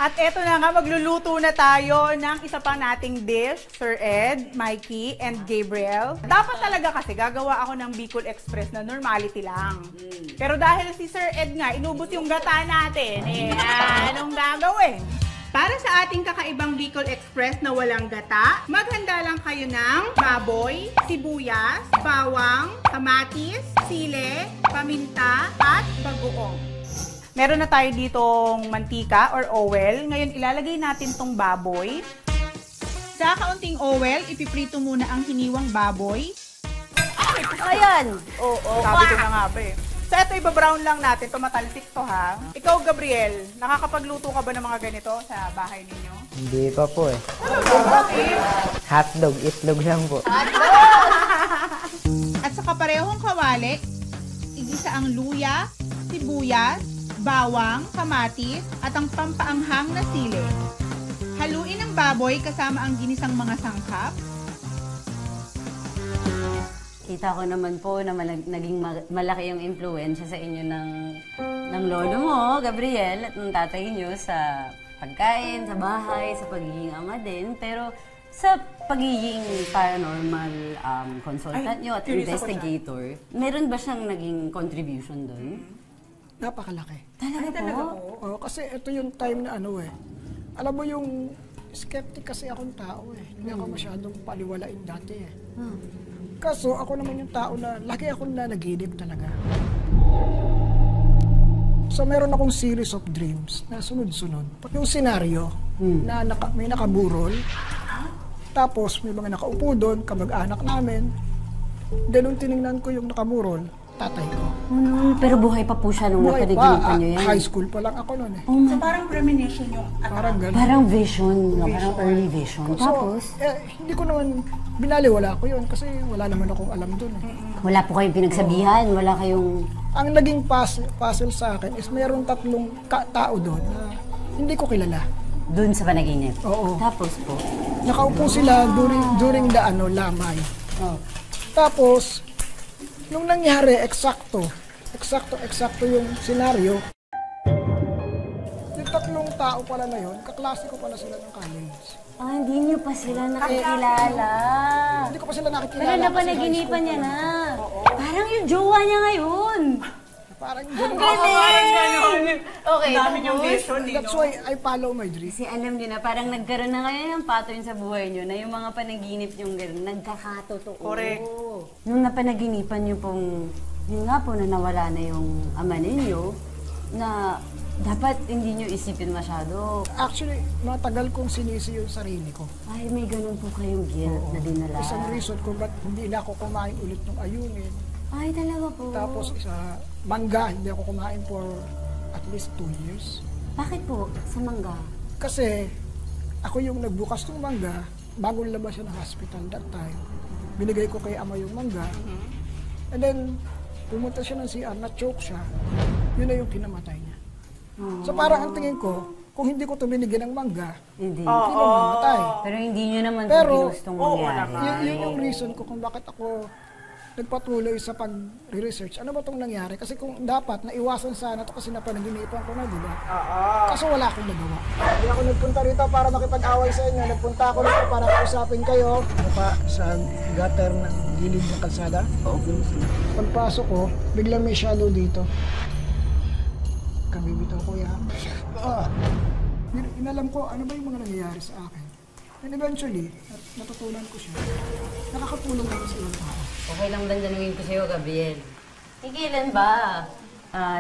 At eto na nga, magluluto na tayo ng isa pang nating dish, Sir Ed, Mikey, and Gabriel. Dapat talaga kasi gagawa ako ng Bicol Express na normality lang. Pero dahil si Sir Ed nga, inubos yung gata natin, anong gagawin? Para sa ating kakaibang Bicol Express na walang gata, maghanda lang kayo ng baboy, sibuyas, bawang, kamatis, sile, paminta, at bagoong. Meron na tayo ditong mantika or oil. Ngayon, ilalagay natin tong baboy. Sa kaunting oil, ipiprito muna ang hiniwang baboy. Ayan! Oo. Sabi ko na nga ba eh. So, ito, ibabrown lang natin. Tumatalsik to, ha? Ikaw, Gabriel, nakakapagluto ka ba ng mga ganito sa bahay ninyo? Hindi pa po eh. Bakit? Hotdog, itlog lang po. At sa kaparehong kawali, igisa ang luya, sibuyas, bawang, kamatis, at ang pampaanghang na sili. Haluin ang baboy kasama ang ginisang mga sangkap. Kita ko naman po na naging malaki yung impluensya sa inyo ng lolo mo, Gabriel, at ng tatay niyo sa pagkain, sa bahay, sa pagiging ama din. Pero sa pagiging paranormal consultant niyo at investigator, meron ba siyang naging contribution doon? Napakalaki. Talaga po? Oo, kasi ito yung time na ano eh. Alam mo yung skeptic kasi akong tao eh. Hindi ako masyadong paliwalain dati eh. Kaso ako naman yung tao na lagi akong nanaginip talaga. So meron akong series of dreams na sunod-sunod. Yung senaryo na may nakaburol, tapos may mga nakaupo doon, kamag-anak namin. Then nung tinignan ko yung nakaburol, tatay ko. Pero buhay pa po siya nung napanaginipan niyo yan. High school pa lang ako noon eh. So, parang premonition yung Parang ganun. Parang vision, no? Parang early vision. So, Tapos? hindi ko naman, binaliwala ko yun kasi wala naman akong alam dun eh. Wala po kayong pinagsabihan? Wala kayong... Ang naging puzzle sa akin is mayroong tatlong tao doon na hindi ko kilala. Doon sa panaginip? Oo. Tapos po? Nakaupo sila during the lamay. Tapos, nung nangyari, eksakto yung senaryo. Yung tatlong tao pala na yun, kaklase ko pala sila ng college. Hindi niyo pa sila nakikilala. Hindi ko pa sila nakikilala. Pero napanaginipan niya na. Parang yung jowa niya ngayon. Parang Ang galing! Okay, dami yung tapos? vision, that's why I follow my dream. Kasi alam niyo na, parang nagkaroon na ngayon ng pattern sa buhay niyo na yung mga panaginip niyong gano'n, nagkakatotoo. Correct. Nung napanaginipan niyo pong, yun nga po na nawala na yung ama ninyo, na dapat hindi niyo isipin masyado. Actually, matagal kong sinisi yung sarili ko. Ay, may ganun po kayong guilt na dinala. Isang reason kung ba't hindi na ako kumain ulit ng ayungin. Ay, talaga po. Tapos mangga, hindi ako kumain for at least 2 years. Bakit po? Sa mangga? Kasi ako yung nagbukas ng mangga bago labas siya ng hospital that time. Binigay ko kay ama yung mangga. And then, pumunta siya ng CR, na-choke siya. Yun na yung kinamatay niya. So parang ang tingin ko, kung hindi ko ito binigyan ng mangga, Hindi. hindi mamamatay. Pero hindi niyo naman po Pero, ginustong mangyari. Yun yung reason ko kung bakit ako nagpatuloy sa pag-research. Ano ba itong nangyari? Kasi kung dapat, naiwasan sana ito kasi napanaginipan ko na, di ba? Kaso wala akong nagawa. Hindi ako nagpunta rito para makipag-away sa inyo. Nagpunta ako rito para kausapin kayo. Pa sa gutter ng gilid ng kalsada. Pagpasok ko, biglang may shallow dito. Kami bito ko yan. Inalam ko ano ba yung mga nangyayari sa akin. And eventually, natutunan ko siya. Nakakatulong ako sa ibang tao. Okay lang ba tanungin ko sa'yo, Gabriel? Kailan ba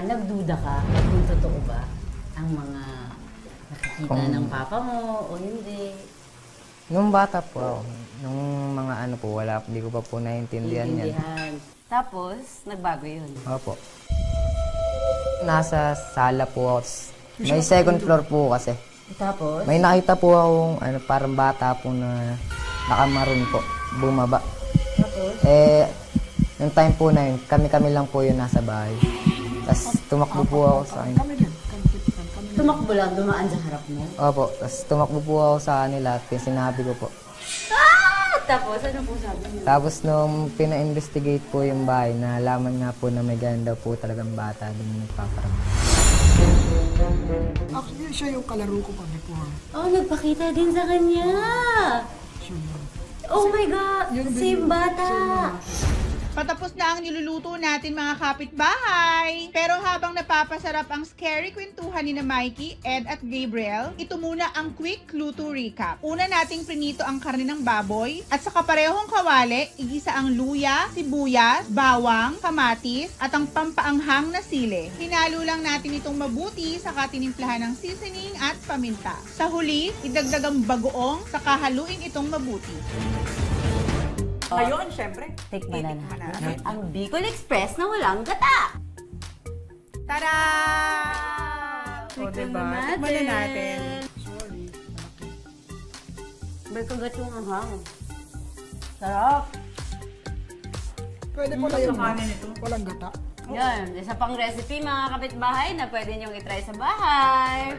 nagduda ka kung totoo ba ang mga nakikita ng papa mo o hindi? Nung bata po ako, nung mga ano po, hindi ko pa po naiintindihan yan. Tapos, nagbago yun. Opo. Nasa sala po ako. May second floor po kasi. Tapos? May nakita po akong parang bata po na nakamaroon po, bumaba. Tapos? Yung time po na yun, kami-kami lang po yun nasa bahay. Tapos tumakbo po ako sa kanya. Kami din. Tumakbo lang, dumaan sa harap mo? Opo, tapos tumakbo po ako sa kanila at sinabi ko po. Tapos, ano po sabi niyo? Tapos nung pina-investigate po yung bahay, nalaman nga po na may ganun daw po talagang bata doon nagpaparamdam. Actually, siya yung kalaro ko pa before. Oh, nagpakita din sa kanya. Siya yun. Oh my God! Yun din Same yun. bata! Patapos na ang niluluto natin mga kapitbahay. Pero habang napapasarap ang scary kwentuhan ni na Mikey, Ed at Gabriel, ito muna ang quick luto recap. Una nating prinito ang karne ng baboy at sa kaparehong kawali, igisa ang luya, sibuyas, bawang, kamatis at ang pampaanghang na sili. Hinalo lang natin itong mabuti saka tinimplahan ng seasoning at paminta. Sa huli, idagdag ang bagoong saka haluin itong mabuti. Ngayon, syempre, Tikman na titikman natin. Ang Bicol Express na walang gata! Tada! O, Tikman diba? na Tikman na natin. Sorry. May kagatong ahang. Sarap! Pwede pala yung kanin ito. walang gata. Yan, isa pang recipe mga kapitbahay na pwede niyong itry sa bahay.